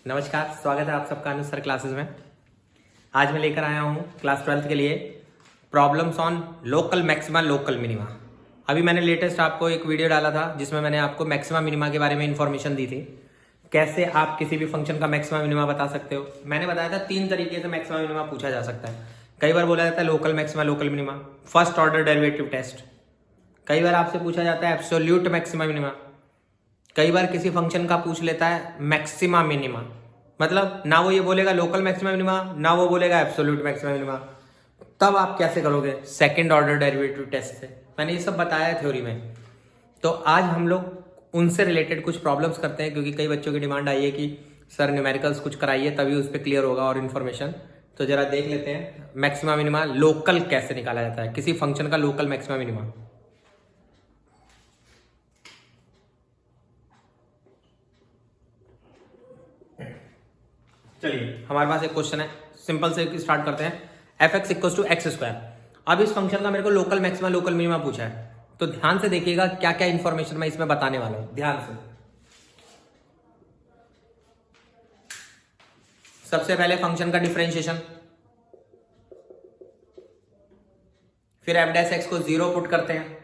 नमस्कार, स्वागत है आप सबका अनुज सर क्लासेस में। आज मैं लेकर आया हूँ क्लास 12th के लिए problems on local maxima local minima. अभी मैंने लेटेस्ट आपको एक वीडियो डाला था जिसमें मैंने आपको मैक्सिमा मिनिमा के बारे में इंफॉर्मेशन दी थी, कैसे आप किसी भी फंक्शन का मैक्सिमा मिनिमा बता सकते हो। मैंने बताया था 3 तरीके से मैक्सिमा मिनिमा पूछा जा सकता है। कई बार बोला जाता है local maxima local minima, first order derivative test. कई बार आपसे पूछा जाता है एब्सोल्यूट मैक्सिमा मिनिमा। कई बार किसी फंक्शन का पूछ लेता है मैक्सिमा मिनिमा, मतलब ना वो ये बोलेगा लोकल मैक्सिमा मिनिमा, ना वो बोलेगा एब्सोल्यूट मैक्सिमा मिनिमा। तब आप कैसे करोगे? सेकंड ऑर्डर डेरिवेटिव टेस्ट से। मैंने ये सब बताया है थ्योरी में। तो आज हम लोग उनसे रिलेटेड कुछ प्रॉब्लम्स करते हैं, क्योंकि कई बच्चों की डिमांड आई है कि सर न्यूमेरिकल्स कुछ कराइए तभी उस पर क्लियर होगा और इन्फॉर्मेशन। तो जरा देख लेते हैं मैक्सिमा मिनिमा लोकल कैसे निकाला जाता है, किसी फंक्शन का लोकल मैक्सिमा मिनिमा। चलिए हमारे पास एक क्वेश्चन है, सिंपल से स्टार्ट करते हैं। F X equal to X square. अब इस फंक्शन का मेरे को लोकल मैक्सिमा लोकल मिनिमा पूछा है, तो ध्यान से देखिएगा क्या क्या इंफॉर्मेशन मैं इसमें बताने वाला हूं। ध्यान से सबसे पहले फंक्शन का डिफरेंशिएशन, फिर एफ डैश एक्स को 0 पुट करते हैं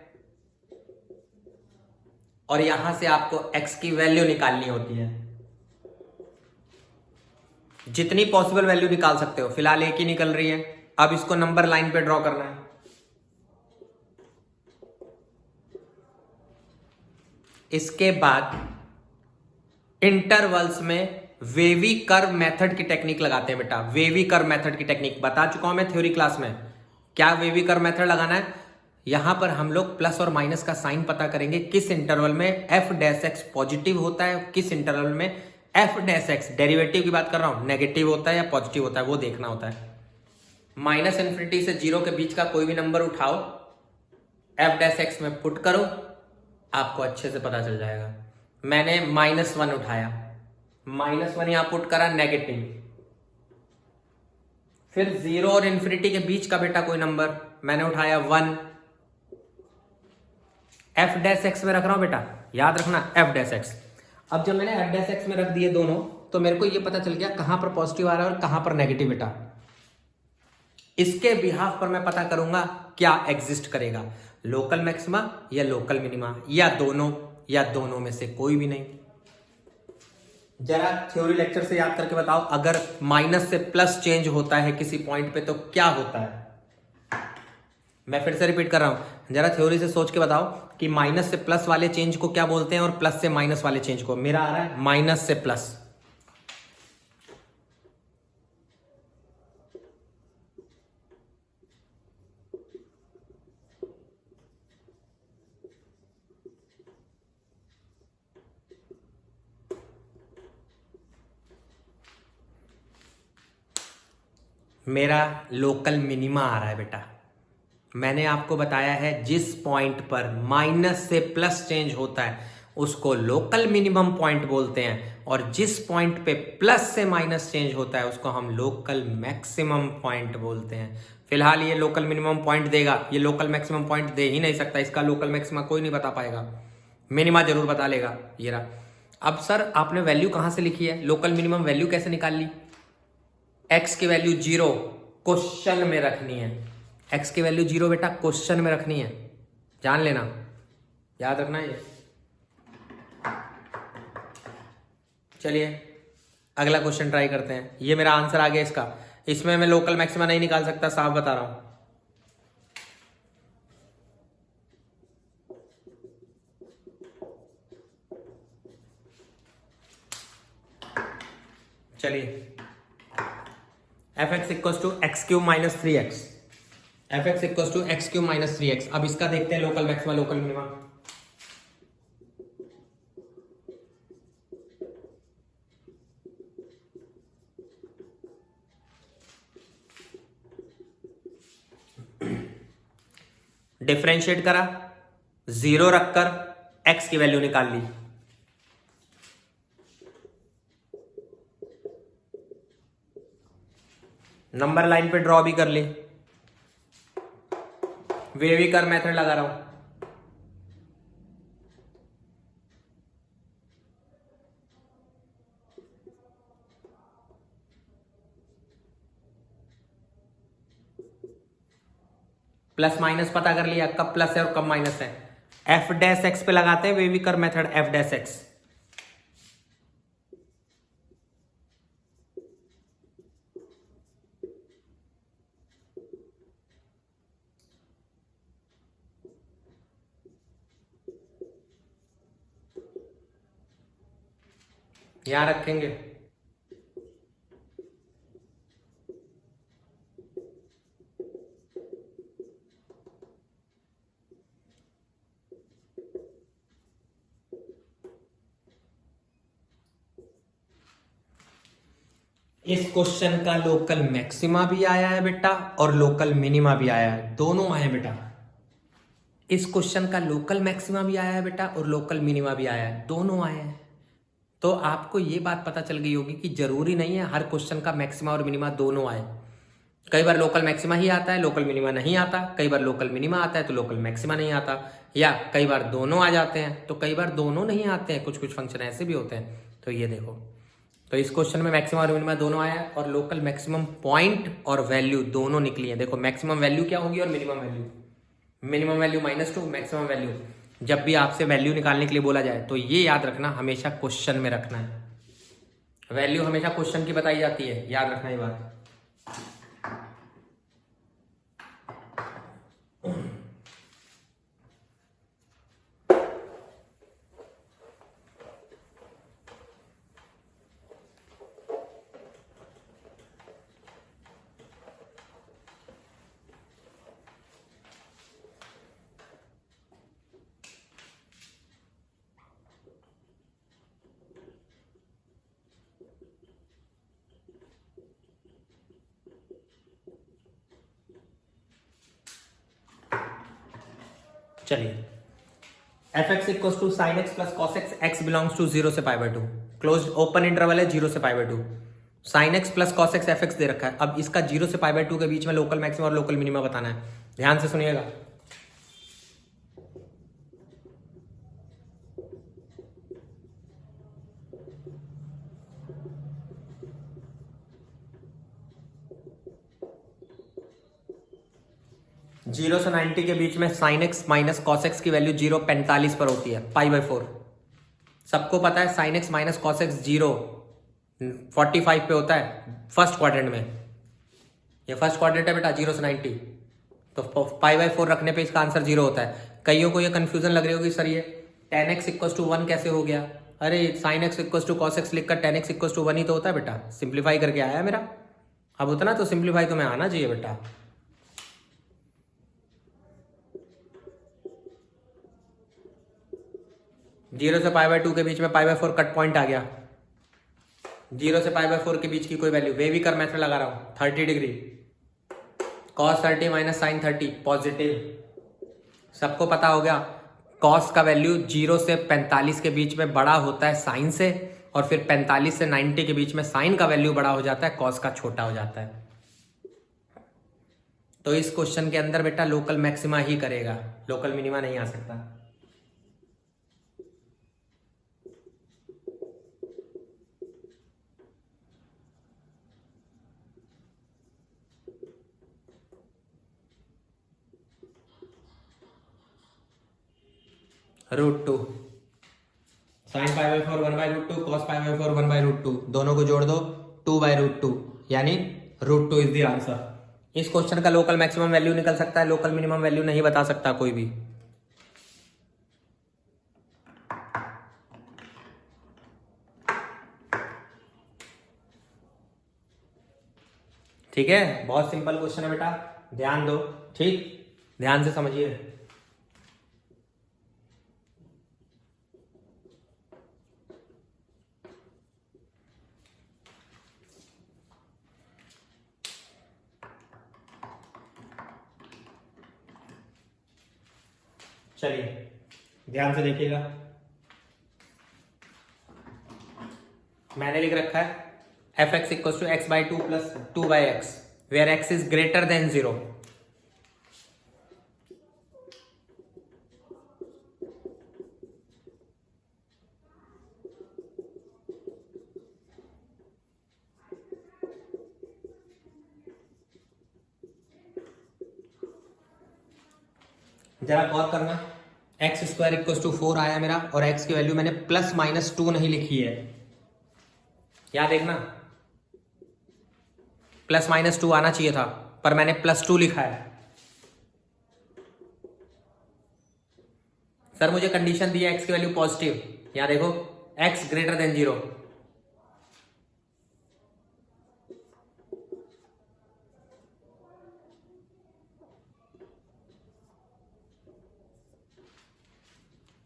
और यहां से आपको एक्स की वैल्यू निकालनी होती है। जितनी पॉसिबल वैल्यू निकाल सकते हो, फिलहाल एक ही निकल रही है। अब इसको नंबर लाइन पे ड्रॉ करना है। इसके बाद इंटरवल्स में वेवी कर्व मेथड की टेक्निक लगाते हैं बेटा। वेवी कर्व मेथड की टेक्निक बता चुका हूं मैं थ्योरी क्लास में। क्या वेवी कर्व मेथड लगाना है? यहां पर हम लोग प्लस और माइनस का साइन पता करेंगे, किस इंटरवल में एफ डैश एक्स पॉजिटिव होता है, किस इंटरवल में एफ डैश एक्स, डेरिवेटिव की बात कर रहा हूं, नेगेटिव होता है या पॉजिटिव होता है, वो देखना होता है। माइनस इन्फिनिटी से 0 के बीच का कोई भी नंबर उठाओ, एफ डैश एक्स में पुट करो, आपको अच्छे से पता चल जाएगा। मैंने -1 उठाया, -1 यहां पुट करा, नेगेटिव। फिर 0 और इन्फिनिटी के बीच का बेटा कोई नंबर मैंने उठाया 1, एफ डैश एक्स में रख रहा हूं बेटा, याद रखना एफ डैश एक्स। अब जब मैंने एफ डैश एक्स में रख दिए दोनों, तो मेरे को ये पता चल गया कहां पर पॉजिटिव आ रहा है और कहां पर नेगेटिव बेटा। इसके बिहाफ पर मैं पता करूंगा क्या एग्जिस्ट करेगा, लोकल मैक्सिमा या लोकल मिनिमा, या दोनों में से कोई भी नहीं। जरा थ्योरी लेक्चर से याद करके बताओ, अगर माइनस से प्लस चेंज होता है किसी पॉइंट पे तो क्या होता है? मैं फिर से रिपीट कर रहा हूं, जरा थ्योरी से सोच के बताओ कि माइनस से प्लस वाले चेंज को क्या बोलते हैं और प्लस से माइनस वाले चेंज को। मेरा आ रहा है माइनस से प्लस। मेरा लोकल मिनिमा आ रहा है बेटा। मैंने आपको बताया है जिस पॉइंट पर माइनस से प्लस चेंज होता है उसको लोकल मिनिमम पॉइंट बोलते हैं, और जिस पॉइंट पे प्लस से माइनस चेंज होता है उसको हम लोकल मैक्सिमम पॉइंट बोलते हैं। फिलहाल ये लोकल मिनिमम पॉइंट देगा, ये लोकल मैक्सिमम पॉइंट दे ही नहीं सकता, इसका लोकल मैक्सिमा कोई नहीं बता पाएगा, मिनिमा जरूर बता लेगा। ये रहा। अब सर आपने वैल्यू कहां से लिखी है, लोकल मिनिमम वैल्यू कैसे निकाल ली? एक्स की वैल्यू 0 क्वेश्चन में रखनी है। एक्स की वैल्यू 0 बेटा क्वेश्चन में रखनी है, जान लेना, याद रखना ये। चलिए अगला क्वेश्चन ट्राई करते हैं। ये मेरा आंसर आ गया इसका। इसमें मैं लोकल मैक्सिमा नहीं निकाल सकता, साफ बता रहा हूं। चलिए F X equal to X cube minus 3x, F X equal to X cube minus 3x। अब इसका देखते हैं local maxima local minima. Differentiate करा, 0 रखकर x की वैल्यू निकाल ली। नंबर लाइन पे ड्रॉ भी कर ली, वेवी कर्व मेथड लगा रहा हूं। प्लस माइनस पता कर लिया, कब प्लस है और कब माइनस है। एफ डैश एक्स पे लगाते हैं वेविकर मेथड, एफ डैश एक्स। यहां रखेंगे। इस क्वेश्चन का लोकल मैक्सिमा भी आया है बेटा और लोकल मिनिमा भी आया है, दोनों आए बेटा। इस क्वेश्चन का लोकल मैक्सिमा भी आया है बेटा और लोकल मिनिमा भी आया है, दोनों आए हैं। तो आपको ये बात पता चल गई होगी कि जरूरी नहीं है हर क्वेश्चन का मैक्सिमा और मिनिमा दोनों आए। कई बार लोकल मैक्सिमा ही आता है, लोकल मिनिमा नहीं आता। कई बार लोकल मिनिमा आता है तो लोकल मैक्सिमा नहीं आता। या कई बार दोनों आ जाते हैं तो कई बार दोनों नहीं आते हैं। कुछ कुछ फंक्शन ऐसे भी होते हैं। तो ये देखो, तो इस क्वेश्चन में मैक्सिमम और मिनिमा दोनों आया है और लोकल मैक्सिमम पॉइंट और वैल्यू दोनों निकली है। देखो मैक्सिमम वैल्यू क्या होगी और minimum value, minimum value -2, maximum value. जब भी आपसे वैल्यू निकालने के लिए बोला जाए तो ये याद रखना, हमेशा क्वेश्चन में रखना है। वैल्यू हमेशा क्वेश्चन की बताई जाती है, याद रखना ये बात। चलिए, F X equal to sine x plus cos X, X belongs to 0 से π/2, क्लोज ओपन इंटरवल है 0 से π/2। Sine x plus cos x f x दे रखा है। अब इसका 0 से π/2 के बीच में लोकल मैक्सिमम और लोकल मिनिमा बताना है। ध्यान से सुनिएगा। जीरो से 90 के बीच में sine x minus cos x की वैल्यू 0 45 पर होती है, π/4। सबको पता है sine x minus cos x 0 45 पे होता है फर्स्ट क्वाड्रेंट में। ये फर्स्ट क्वाड्रेंट है बेटा 0 से 90, तो π/4 रखने पे इसका आंसर 0 होता है। कईयों को ये कंफ्यूजन लग रही होगी, सर ये tan x इक्वल टू 1 कैसे हो गया? अरे sine x equal to cos X लिखकर tan x इक्वल टू 1 ही तो होता है बेटा, सिंप्लीफाई करके आया है मेरा। अब उतना तो सिंप्लीफाई तुम्हें आना चाहिए बेटा। जीरो से π/2 के बीच में π/4 कट पॉइंट आ गया। 0 से π/4 के बीच की कोई वैल्यू, वेविकर मेथड लगा रहा हूं, 30 degree cos 30 minus sine 30 positive. सबको पता हो गया cos का वैल्यू 0 से 45 के बीच में बड़ा होता है साइन से, और फिर 45 से 90 के बीच में साइन का वैल्यू बड़ा हो जाता है, cos का छोटा हो जाता है। तो इस क्वेश्चन के अंदर बेटा लोकल मैक्सिमा ही करेगा, लोकल मिनिमा नहीं आ सकता। √2 साइन π/4 1/√2, cos π/4 1/√2, दोनों को जोड़ दो 2/√2, यानी √2 इज द आंसर। इस क्वेश्चन का लोकल मैक्सिमम वैल्यू निकल सकता है, लोकल मिनिमम वैल्यू नहीं बता सकता कोई भी। ठीक है, बहुत सिंपल क्वेश्चन है बेटा, ध्यान दो, ठीक, ध्यान से समझिए। चलिए ध्यान से देखिएगा, मैंने लिख रखा है F X equal to x/2 plus 2/x where x is greater than 0। जरा गौर करना, एक्स स्क्वायर इक्वल टू 4 आया मेरा, और एक्स की वैल्यू मैंने +-2 नहीं लिखी है। क्या देखना, +-2 आना चाहिए था, पर मैंने +2 लिखा है। सर मुझे कंडीशन दी है एक्स की वैल्यू पॉजिटिव, यहां देखो x greater than 0।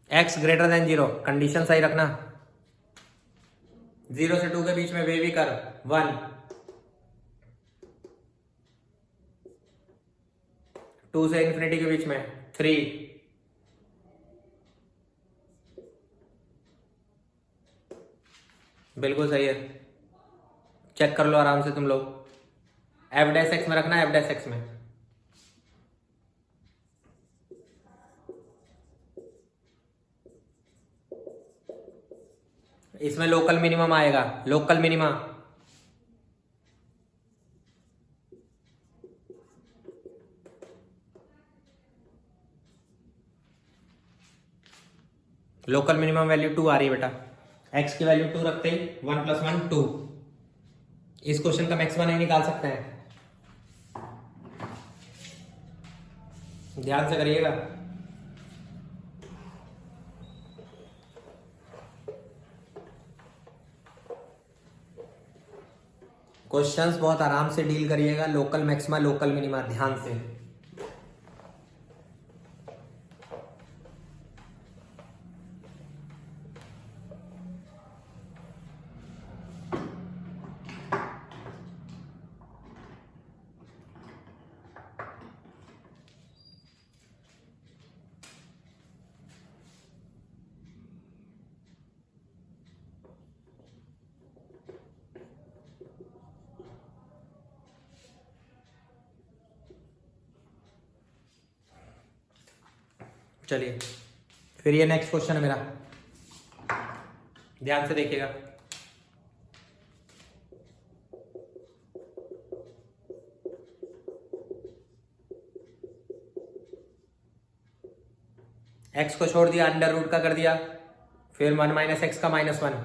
x greater than 0, condition सही रखना। 0 से 2 के बीच में वे भी कर 1, 2 से इन्फिनिटी के बीच में 3, बिल्कुल सही है, चेक कर लो आराम से तुम लोग। f' में रखना, f' में। इसमें लोकल मिनिमम आएगा, local minima. Local minimum value 2 आ रही है बेटा, x की वैल्यू 2 रखते ही 1 + 1 2। इस क्वेश्चन का मैक्सिमा नहीं निकाल सकते हैं, ध्यान से करिएगा। क्वेश्चंस बहुत आराम से डील करिएगा, लोकल मैक्सिमा लोकल मिनिमा, ध्यान से। चलिए फिर ये नेक्स्ट क्वेश्चन है मेरा, ध्यान से देखिएगा। x को छोड़ दिया, अंडर रूट का कर दिया, फिर 1 - x का -1।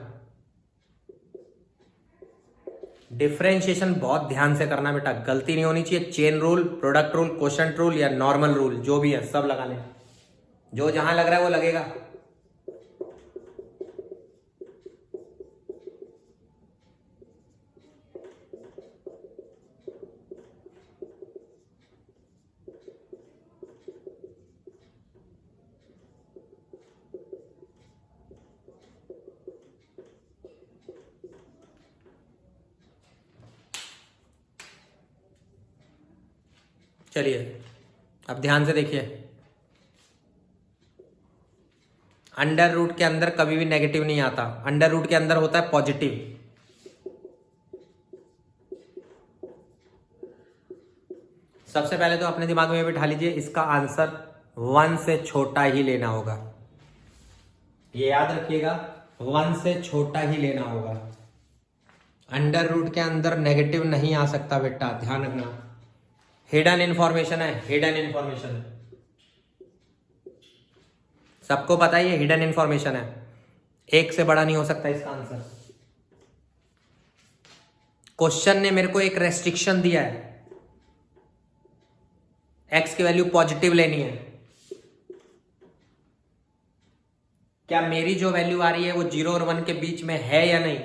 डिफरेंशिएशन बहुत ध्यान से करना बेटा, गलती नहीं होनी चाहिए। Chain rule, product rule, quotient rule या नॉर्मल रूल, जो भी है सब लगा लें, जो जहां लग रहा है वो लगेगा। चलिए अब ध्यान से देखिए, अंडर रूट के अंदर कभी भी नेगेटिव नहीं आता, अंडर रूट के अंदर होता है पॉजिटिव। सबसे पहले तो अपने दिमाग में बिठा लीजिए, इसका आंसर 1 से छोटा ही लेना होगा, ये याद रखिएगा, 1 से छोटा ही लेना होगा। अंडर रूट के अंदर नेगेटिव नहीं आ सकता बेटा, ध्यान रखना। हिडन इंफॉर्मेशन है, हिडन इंफॉर्मेशन, सबको पता है ये हिडन इंफॉर्मेशन है, 1 से बड़ा नहीं हो सकता इसका आंसर। क्वेश्चन ने मेरे को एक रेस्ट्रिक्शन दिया है, x की वैल्यू पॉजिटिव लेनी है। क्या मेरी जो वैल्यू आ रही है वो 0 और 1 के बीच में है या नहीं?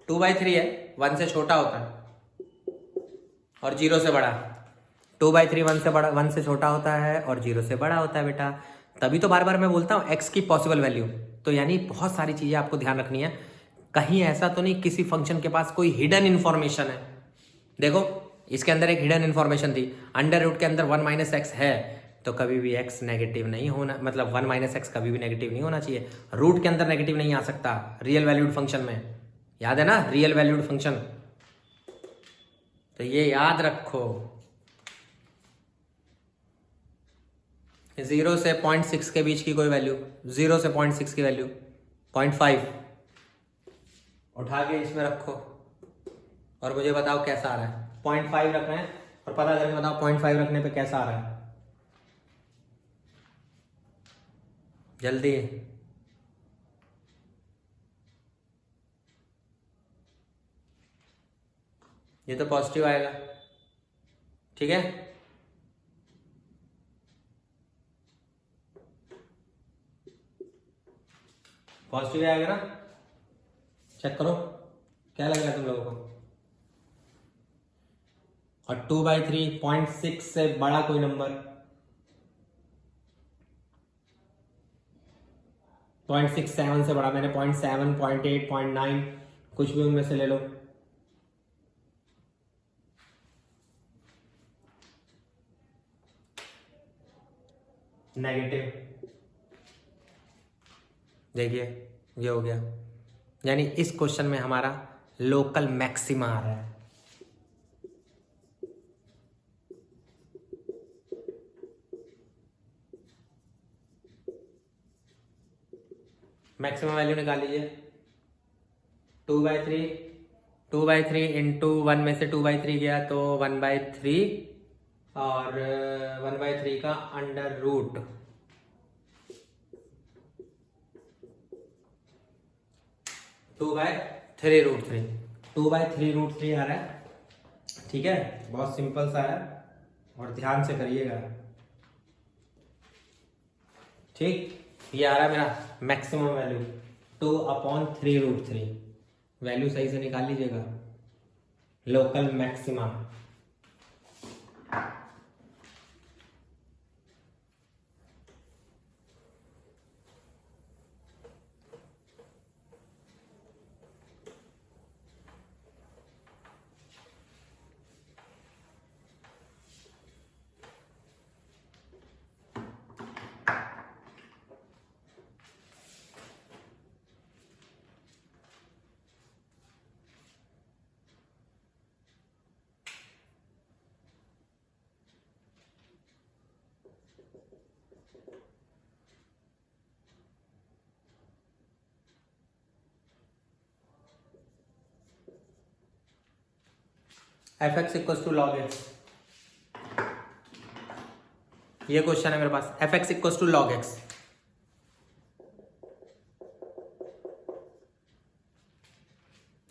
2/3 है, 1 से छोटा होता है और 0 से बड़ा। 2/3 1 से बड़ा, 1 से छोटा होता है और 0 से बड़ा होता है बेटा। तभी तो बार बार मैं बोलता हूँ x की पॉसिबल वैल्यू। तो यानी बहुत सारी चीजें आपको ध्यान रखनी है, कहीं ऐसा तो नहीं किसी फंक्शन के पास कोई हिडन इंफॉर्मेशन है। देखो इसके अंदर एक हिडन इंफॉर्मेशन थी, अंडर रूट के अंदर 1 - x है, तो कभी भी x नेगेटिव नहीं होना, मतलब 1 - x कभी भी नेगेटिव नहीं होना चाहिए। रूट के अंदर नेगेटिव नहीं आ सकता रियल वैल्यूड फंक्शन में, याद है ना, रियल वैल्यूड फंक्शन। तो ये याद रखो, 0 से 0.6 के बीच की कोई वैल्यू, 0 से 0.6 की वैल्यू 0.5 उठा के इसमें रखो और मुझे बताओ कैसा आ रहा है। 0.5 रख रहे हैं और पता करके बताओ 0.5 रखने पे कैसा आ रहा है। जल्दी। ये तो पॉजिटिव आएगा, ठीक है। पॉजिटिव आएगा ना, चेक करो क्या लग रहा है तुम लोगों को। और 2/3 0.6 से बड़ा कोई नंबर, 0.67 से बड़ा, मैंने 0.7, 0.8, 0.9 कुछ भी उनमें से ले लो। नेगेटिव, देखिए ये हो गया, यानी इस क्वेश्चन में हमारा लोकल मैक्सिमा आ रहा है। मैक्सिमम वैल्यू निकाल लीजिए। 2/3 इंटू 1 में से 2/3 गया तो 1/3 और 1/3 का अंडर रूट 2/3√3 2/3√3 आ रहा है, ठीक है। बहुत सिंपल सा है और ध्यान से करिएगा, ठीक। ये आ रहा है मेरा मैक्सिमम वैल्यू 2/3√3। वैल्यू सही से निकाल लीजिएगा, local maxima. f(x) = log x, ये क्वेश्चन है मेरे पास। f(x) = log x,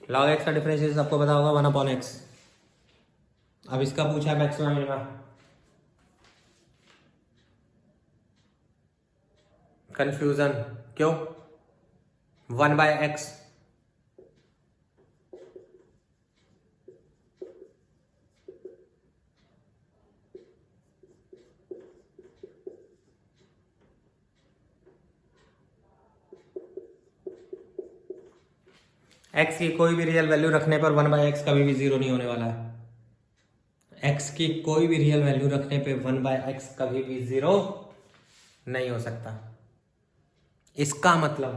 log x का डिफरेंशियल सबको पता होगा 1/x। अब इसका पूछा है मैक्सिमम मिनिमा, कंफ्यूजन क्यों? 1/x x की कोई भी रियल वैल्यू रखने पर 1/x कभी भी जीरो नहीं होने वाला है। x की कोई भी रियल वैल्यू रखने पे 1/x कभी भी जीरो नहीं हो सकता। इसका मतलब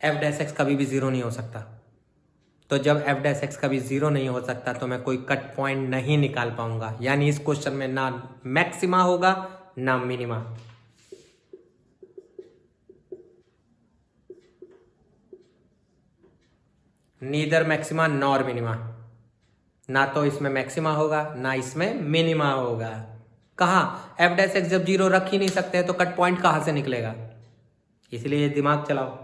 f(x) कभी भी जीरो नहीं हो सकता। तो जब f(x) कभी जीरो नहीं हो सकता तो मैं कोई कट पॉइंट नहीं निकाल पाऊंगा, यानी इस क्वेश्चन में ना मैक्सिमा होगा ना minima. Neither maxima nor minima, ना तो इसमें मैक्सिमा होगा ना इसमें मिनिमा होगा। कहा f(x) जब जीरो रख ही नहीं सकते तो कट पॉइंट कहां से निकलेगा, इसलिए दिमाग चलाओ।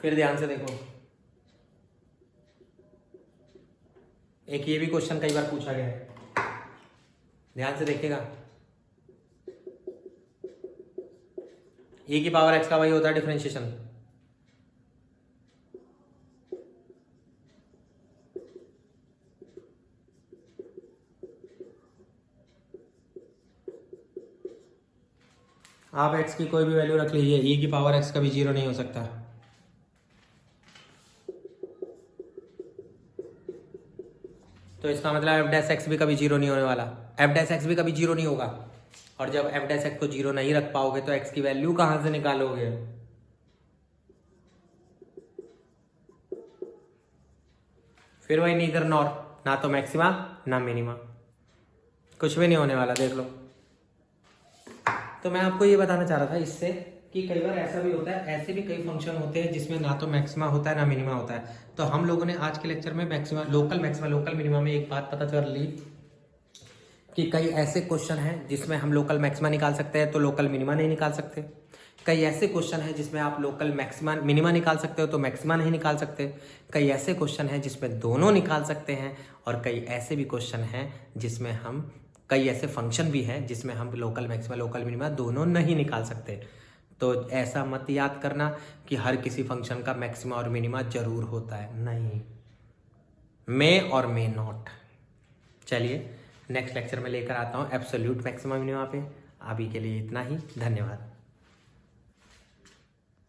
फिर ध्यान से देखो, एक ये भी क्वेश्चन कई बार पूछा गया है, ध्यान से देखिएगा। e⁻x का वही होता है डिफरेंशिएशन। आप x की कोई भी वैल्यू रख लीजिए, e⁻x कभी जीरो नहीं हो सकता। तो इसका मतलब f(x) भी कभी जीरो नहीं होने वाला, f(x) भी कभी जीरो नहीं होगा। और जब f(x) को जीरो नहीं रख पाओगे तो x की वैल्यू कहां से निकालोगे? फिर वही नीदर नॉर, ना तो मैक्सिमा ना मिनिमा, कुछ भी नहीं होने वाला, देख लो। तो मैं आपको ये बताना चाह रहा था इससे कि कई बार ऐसा भी होता है, ऐसे भी कई फंक्शन होते हैं जिसमें ना तो मैक्सिमा होता है ना मिनिमा होता है। तो हम लोगों ने आज के लेक्चर में लोकल मिनिमा में एक बात पता कर ली कि कई ऐसे क्वेश्चन हैं जिसमें हम लोकल मैक्सिमा निकाल सकते हैं तो लोकल मिनिमा नहीं निकाल सकते। कई ऐसे क्वेश्चन हैं जिसमें आप लोकल मैक्सिमा मिनिमा निकाल सकते हो तो मैक्सिमा नहीं निकाल सकते। कई ऐसे क्वेश्चन हैं जिसमें दोनों निकाल सकते हैं और कई ऐसे भी क्वेश्चन हैं जिसमें हम कई ऐसे फंक्शन भी हैं जिसमें हम लोकल मैक्सिमा लोकल मिनिमा दोनों नहीं निकाल सकते। तो ऐसा मत याद करना कि हर किसी फंक्शन का मैक्सिमा और मिनिमा जरूर होता है, नहीं, मे और मे नॉट। चलिए नेक्स्ट लेक्चर में लेकर आता हूँ एब्सोल्यूट मैक्सिमा मिनिमा पे। अभी के लिए इतना ही, धन्यवाद।